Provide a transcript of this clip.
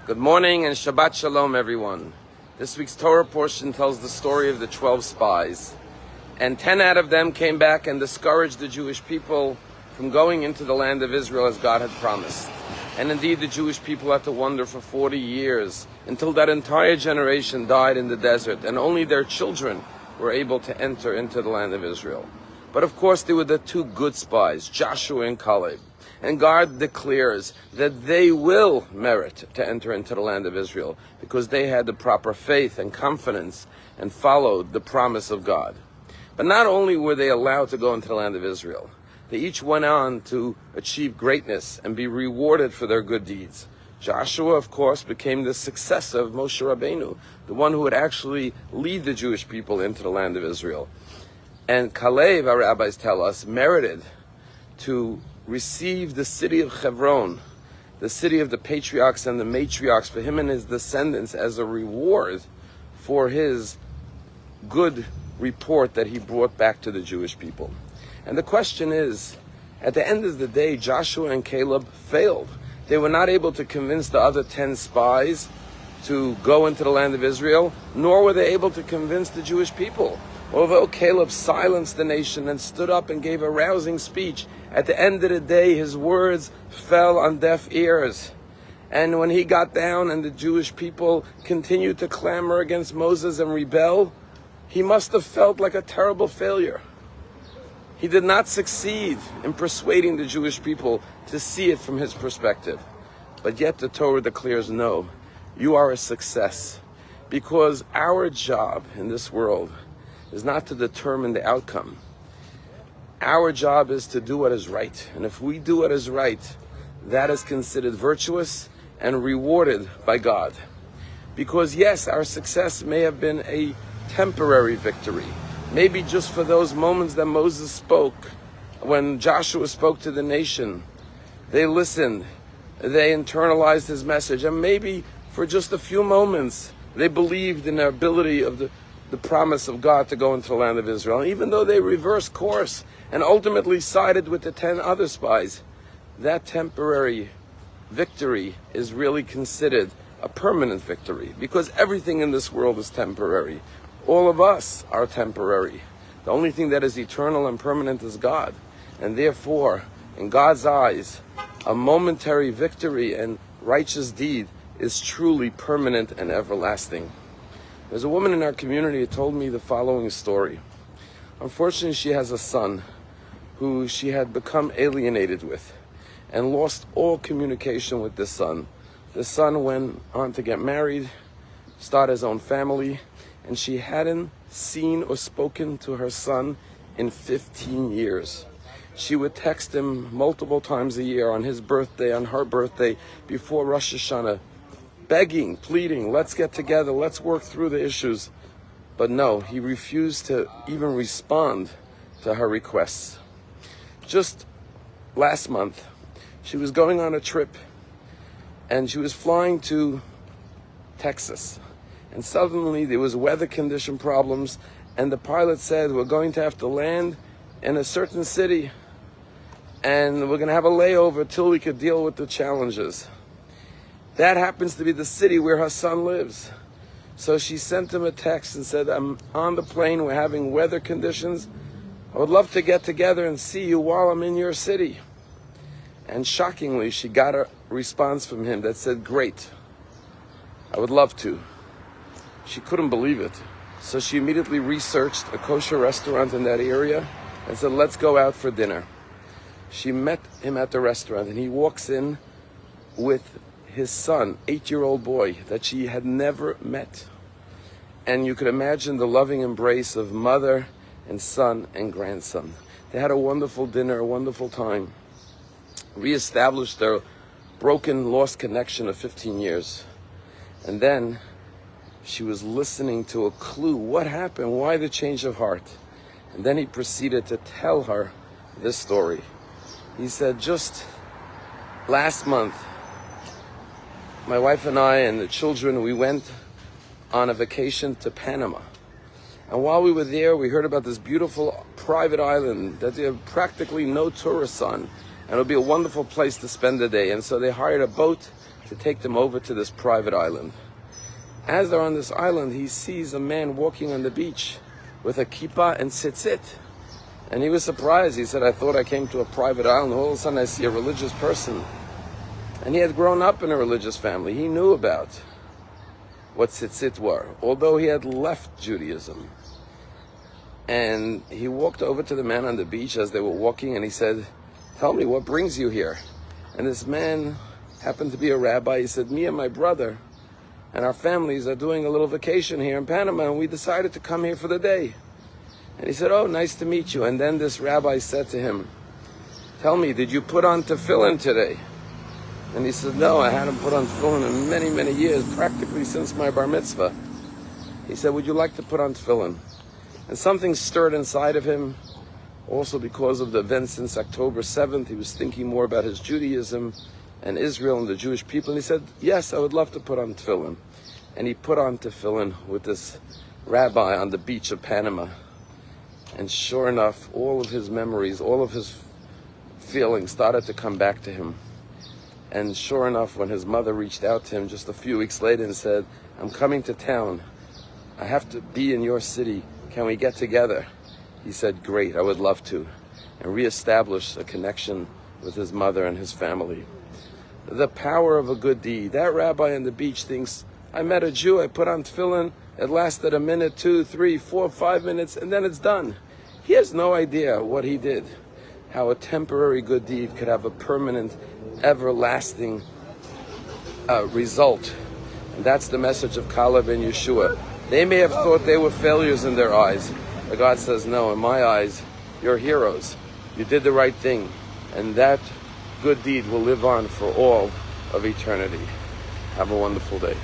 Good morning and Shabbat Shalom, everyone. This week's Torah portion tells the story of the 12 spies. And 10 out of them came back and discouraged the Jewish people from going into the land of Israel as God had promised. And indeed, the Jewish people had to wander for 40 years until that entire generation died in the desert, and only their children were able to enter into the land of Israel. But of course, there were the two good spies, Joshua and Caleb. And God declares that they will merit to enter into the land of Israel because they had the proper faith and confidence and followed the promise of God. But not only were they allowed to go into the land of Israel, they each went on to achieve greatness and be rewarded for their good deeds. Joshua, of course, became the successor of Moshe Rabbeinu, the one who would actually lead the Jewish people into the land of Israel. And Caleb, our rabbis tell us, merited to receive the city of Hebron, the city of the patriarchs and the matriarchs, for him and his descendants as a reward for his good report that he brought back to the Jewish people. And the question is, at the end of the day, Joshua and Caleb failed. They were not able to convince the other 10 spies to go into the land of Israel, nor were they able to convince the Jewish people. Although Caleb silenced the nation and stood up and gave a rousing speech, at the end of the day, his words fell on deaf ears. And when he got down and the Jewish people continued to clamor against Moses and rebel, he must have felt like a terrible failure. He did not succeed in persuading the Jewish people to see it from his perspective. But yet the Torah declares, no, you are a success. Because our job in this world is not to determine the outcome. Our job is to do what is right. And if we do what is right, that is considered virtuous and rewarded by God. Because yes, our success may have been a temporary victory. Maybe just for those moments that Moses spoke, when Joshua spoke to the nation, they listened, they internalized his message, and maybe for just a few moments, they believed in the ability of the promise of God to go into the land of Israel. And even though they reversed course and ultimately sided with the 10 other spies, that temporary victory is really considered a permanent victory, because everything in this world is temporary. All of us are temporary. The only thing that is eternal and permanent is God. And therefore, in God's eyes, a momentary victory and righteous deed is truly permanent and everlasting. There's a woman in our community who told me the following story. Unfortunately, she has a son who she had become alienated with and lost all communication with this son. The son went on to get married, start his own family, and she hadn't seen or spoken to her son in 15 years. She would text him multiple times a year, on his birthday, on her birthday, before Rosh Hashanah, begging, pleading, let's get together, let's work through the issues. But no, he refused to even respond to her requests. Just last month, she was going on a trip and she was flying to Texas. And suddenly there was weather condition problems, and the pilot said, we're going to have to land in a certain city and we're going to have a layover till we could deal with the challenges. That happens to be the city where her son lives. So she sent him a text and said, I'm on the plane, we're having weather conditions. I would love to get together and see you while I'm in your city. And shockingly, she got a response from him that said, great, I would love to. She couldn't believe it. So she immediately researched a kosher restaurant in that area and said, let's go out for dinner. She met him at the restaurant and he walks in with his son, 8-year-old boy that she had never met. And you could imagine the loving embrace of mother and son and grandson. They had a wonderful dinner, a wonderful time. Reestablished their broken, lost connection of 15 years. And then she was listening to a clue. What happened? Why the change of heart? And then he proceeded to tell her this story. He said, just last month, my wife and I and the children, we went on a vacation to Panama. And while we were there, we heard about this beautiful private island that there are practically no tourists on. And it would be a wonderful place to spend the day. And so they hired a boat to take them over to this private island. As they're on this island, he sees a man walking on the beach with a kippah and tzitzit. And he was surprised. He said, I thought I came to a private island. All of a sudden I see a religious person. And he had grown up in a religious family. He knew about what tzitzit were, although he had left Judaism. And he walked over to the man on the beach as they were walking, and he said, tell me, what brings you here? And this man happened to be a rabbi. He said, me and my brother and our families are doing a little vacation here in Panama, and we decided to come here for the day. And he said, oh, nice to meet you. And then this rabbi said to him, tell me, did you put on tefillin today? And he said, no, I hadn't put on tefillin in many, many years, practically since my bar mitzvah. He said, would you like to put on tefillin? And something stirred inside of him, also because of the events since October 7th. He was thinking more about his Judaism and Israel and the Jewish people. And he said, yes, I would love to put on tefillin. And he put on tefillin with this rabbi on the beach of Panama. And sure enough, all of his memories, all of his feelings started to come back to him. And sure enough, when his mother reached out to him just a few weeks later and said, I'm coming to town. I have to be in your city. Can we get together? He said, great, I would love to. And reestablish a connection with his mother and his family. The power of a good deed. That rabbi on the beach thinks, I met a Jew, I put on tefillin, it lasted a minute, 2, 3, 4, 5 minutes, and then it's done. He has no idea what he did, how a temporary good deed could have a permanent, everlasting result. And that's the message of Caleb and Yeshua. They may have thought they were failures in their eyes, but God says, no, in my eyes, you're heroes. You did the right thing, and that good deed will live on for all of eternity. Have a wonderful day.